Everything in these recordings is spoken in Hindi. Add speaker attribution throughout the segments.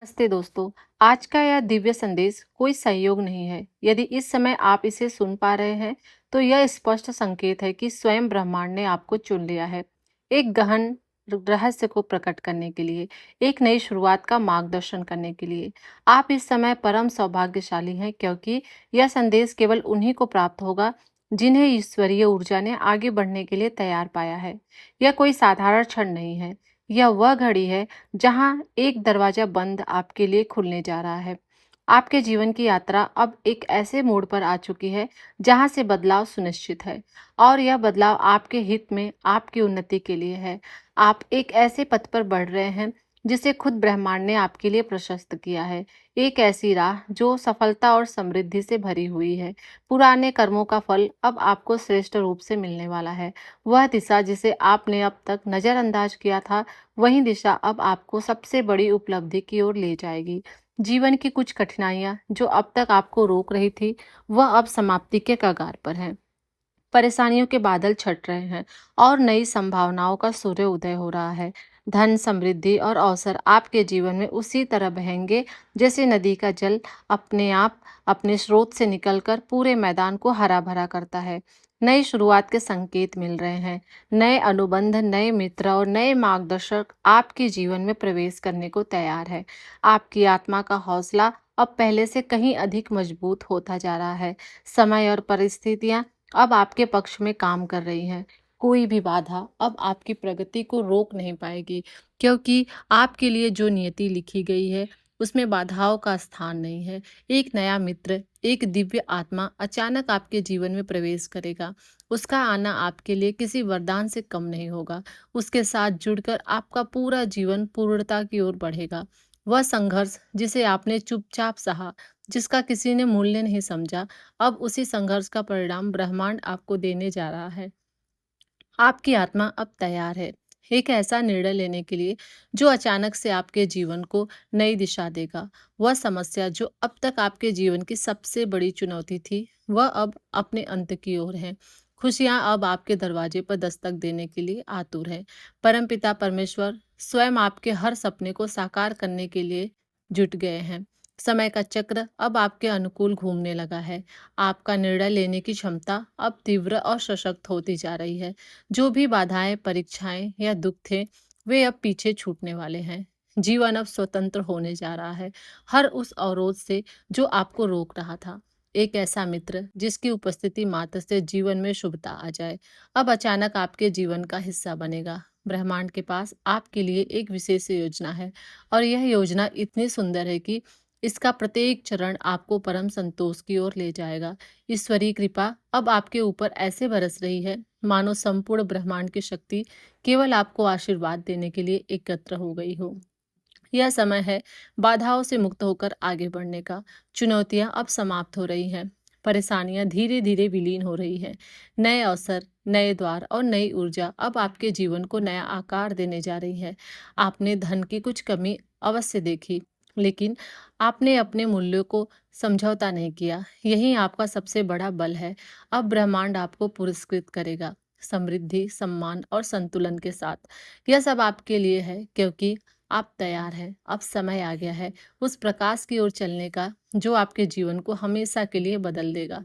Speaker 1: नमस्ते दोस्तों। आज का यह दिव्य संदेश कोई संयोग नहीं है। यदि इस समय आप इसे सुन पा रहे हैं तो यह स्पष्ट संकेत है कि स्वयं ब्रह्मांड ने आपको चुन लिया है, एक गहन रहस्य को प्रकट करने के लिए, एक नई शुरुआत का मार्गदर्शन करने के लिए। आप इस समय परम सौभाग्यशाली हैं, क्योंकि यह संदेश केवल उन्हीं को प्राप्त होगा जिन्हें ईश्वरीय ऊर्जा ने आगे बढ़ने के लिए तैयार पाया है। यह कोई साधारण क्षण नहीं है, यह वह घड़ी है जहां एक दरवाजा बंद आपके लिए खुलने जा रहा है। आपके जीवन की यात्रा अब एक ऐसे मोड़ पर आ चुकी है जहां से बदलाव सुनिश्चित है, और यह बदलाव आपके हित में, आपकी उन्नति के लिए है। आप एक ऐसे पथ पर बढ़ रहे हैं जिसे खुद ब्रह्मांड ने आपके लिए प्रशस्त किया है। एक ऐसी राह जो सफलता और समृद्धि से भरी हुई है। पुराने कर्मों का फल अब आपको श्रेष्ठ रूप से मिलने वाला है। वह दिशा जिसे आपने अब तक नजरअंदाज किया था, वही दिशा अब आपको सबसे बड़ी उपलब्धि की ओर ले जाएगी। जीवन की कुछ कठिनाइयां जो अब तक आपको रोक रही थी, वह अब समाप्ति के कगार पर हैं। परेशानियों के बादल छट रहे हैं और नई संभावनाओं का सूर्य उदय हो रहा है। धन, समृद्धि और अवसर आपके जीवन में उसी तरह बहेंगे जैसे नदी का जल अपने आप अपने स्रोत से निकलकर पूरे मैदान को हरा भरा करता है। नई शुरुआत के संकेत मिल रहे हैं। नए अनुबंध, नए मित्र और नए मार्गदर्शक आपके जीवन में प्रवेश करने को तैयार है। आपकी आत्मा का हौसला अब पहले से कहीं अधिक मजबूत होता जा रहा है। समय और परिस्थितियां अब आपके पक्ष में काम कर रही हैं। कोई भी बाधा अब आपकी प्रगति को रोक नहीं पाएगी, क्योंकि आपके लिए जो नियति लिखी गई है उसमें बाधाओं का स्थान नहीं है। एक नया मित्र, एक दिव्य आत्मा अचानक आपके जीवन में प्रवेश करेगा। उसका आना आपके लिए किसी वरदान से कम नहीं होगा। उसके साथ जुड़कर आपका पूरा जीवन पूर्णता की ओर बढ़ेगा। वह संघर्ष जिसे आपने चुपचाप सहा, जिसका किसी ने मूल्य नहीं समझा, अब उसी संघर्ष का परिणाम ब्रह्मांड आपको देने जा रहा है। आपकी आत्मा अब तैयार है एक ऐसा निर्णय लेने के लिए जो अचानक से आपके जीवन को नई दिशा देगा। वह समस्या जो अब तक आपके जीवन की सबसे बड़ी चुनौती थी, वह अब अपने अंत की ओर है। खुशियां अब आपके दरवाजे पर दस्तक देने के लिए आतुर है। परमपिता परमेश्वर स्वयं आपके हर सपने को साकार करने के लिए जुट गए हैं। समय का चक्र अब आपके अनुकूल घूमने लगा है। आपका निर्णय लेने की क्षमता अब तीव्र और सशक्त होती जा रही है। जो भी बाधाएं, परीक्षाएं या दुख थे, वे अब पीछे छूटने वाले हैं। जीवन अब स्वतंत्र होने जा रहा है हर उस अवरोध से जो आपको रोक रहा था। एक ऐसा मित्र जिसकी उपस्थिति मात्र से जीवन में शुभता आ जाए, अब अचानक आपके जीवन का हिस्सा बनेगा। ब्रह्मांड के पास आपके लिए एक विशेष योजना है, और यह योजना इतनी सुंदर है कि इसका प्रत्येक चरण आपको परम संतोष की ओर ले जाएगा। ईश्वरीय कृपा अब आपके ऊपर ऐसे बरस रही है मानो संपूर्ण ब्रह्मांड की शक्ति केवल आपको आशीर्वाद देने के लिए एकत्र हो गई हो। यह समय है बाधाओं से मुक्त होकर आगे बढ़ने का। चुनौतियां अब समाप्त हो रही हैं। परेशानियां धीरे धीरे विलीन हो रही हैं। नए अवसर, नए द्वार और नई ऊर्जा अब आपके जीवन को नया आकार देने जा रही है। आपने धन की कुछ कमी अवश्य देखी, लेकिन आपने अपने मूल्यों को समझौता नहीं किया। यही आपका सबसे बड़ा बल है। अब ब्रह्मांड आपको पुरस्कृत करेगा, समृद्धि, सम्मान और संतुलन के साथ। यह सब आपके लिए है, क्योंकि आप तैयार हैं। अब समय आ गया है उस प्रकाश की ओर चलने का जो आपके जीवन को हमेशा के लिए बदल देगा।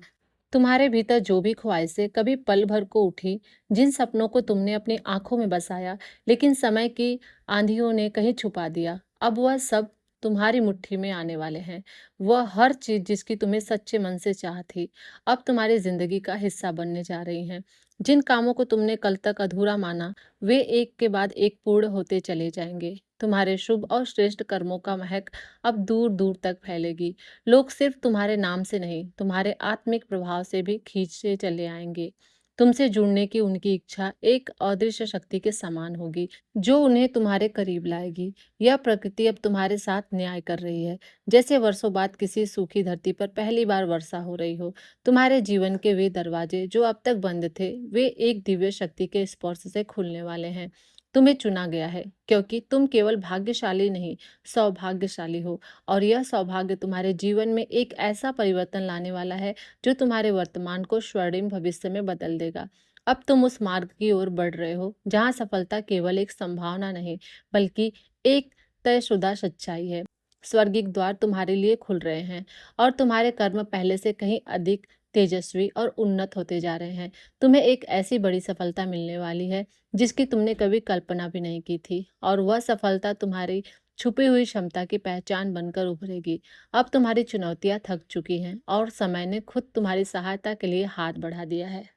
Speaker 1: तुम्हारे भीतर जो भी ख्वाहिशें कभी पल भर को उठी, जिन सपनों को तुमने अपनी आंखों में बसाया लेकिन समय की आंधियों ने कहीं छुपा दिया, अब वह सब तुम्हारी मुट्ठी में आने वाले हैं। वह हर चीज जिसकी तुम्हें सच्चे मन से चाह थी, अब तुम्हारी जिंदगी का हिस्सा बनने जा रही हैं। जिन कामों को तुमने कल तक अधूरा माना, वे एक के बाद एक पूर्ण होते चले जाएंगे। तुम्हारे शुभ और श्रेष्ठ कर्मों का महक अब दूर दूर तक फैलेगी। लोग सिर्फ तुम्हारे नाम से नहीं, तुम्हारे आत्मिक प्रभाव से भी खींचे चले आएंगे। तुमसे जुड़ने की उनकी इच्छा एक अदृश्य शक्ति के समान होगी जो उन्हें तुम्हारे करीब लाएगी। यह प्रकृति अब तुम्हारे साथ न्याय कर रही है, जैसे वर्षों बाद किसी सूखी धरती पर पहली बार वर्षा हो रही हो। तुम्हारे जीवन के वे दरवाजे जो अब तक बंद थे, वे एक दिव्य शक्ति के स्पर्श से खुलने वाले हैं। तुम्हें चुना गया है क्योंकि तुम केवल भाग्यशाली नहीं, सौभाग्यशाली हो। और यह सौभाग्य तुम्हारे जीवन में एक ऐसा परिवर्तन लाने वाला है जो तुम्हारे वर्तमान को स्वर्णिम भविष्य में बदल देगा। अब तुम उस मार्ग की ओर बढ़ रहे हो जहां सफलता केवल एक संभावना नहीं, बल्कि एक तयशुदा सच्चाई है। स्वर्गिक द्वार तुम्हारे लिए खुल रहे हैं और तुम्हारे कर्म पहले से कहीं अधिक तेजस्वी और उन्नत होते जा रहे हैं। तुम्हें एक ऐसी बड़ी सफलता मिलने वाली है जिसकी तुमने कभी कल्पना भी नहीं की थी, और वह सफलता तुम्हारी छुपी हुई क्षमता की पहचान बनकर उभरेगी। अब तुम्हारी चुनौतियां थक चुकी हैं और समय ने खुद तुम्हारी सहायता के लिए हाथ बढ़ा दिया है।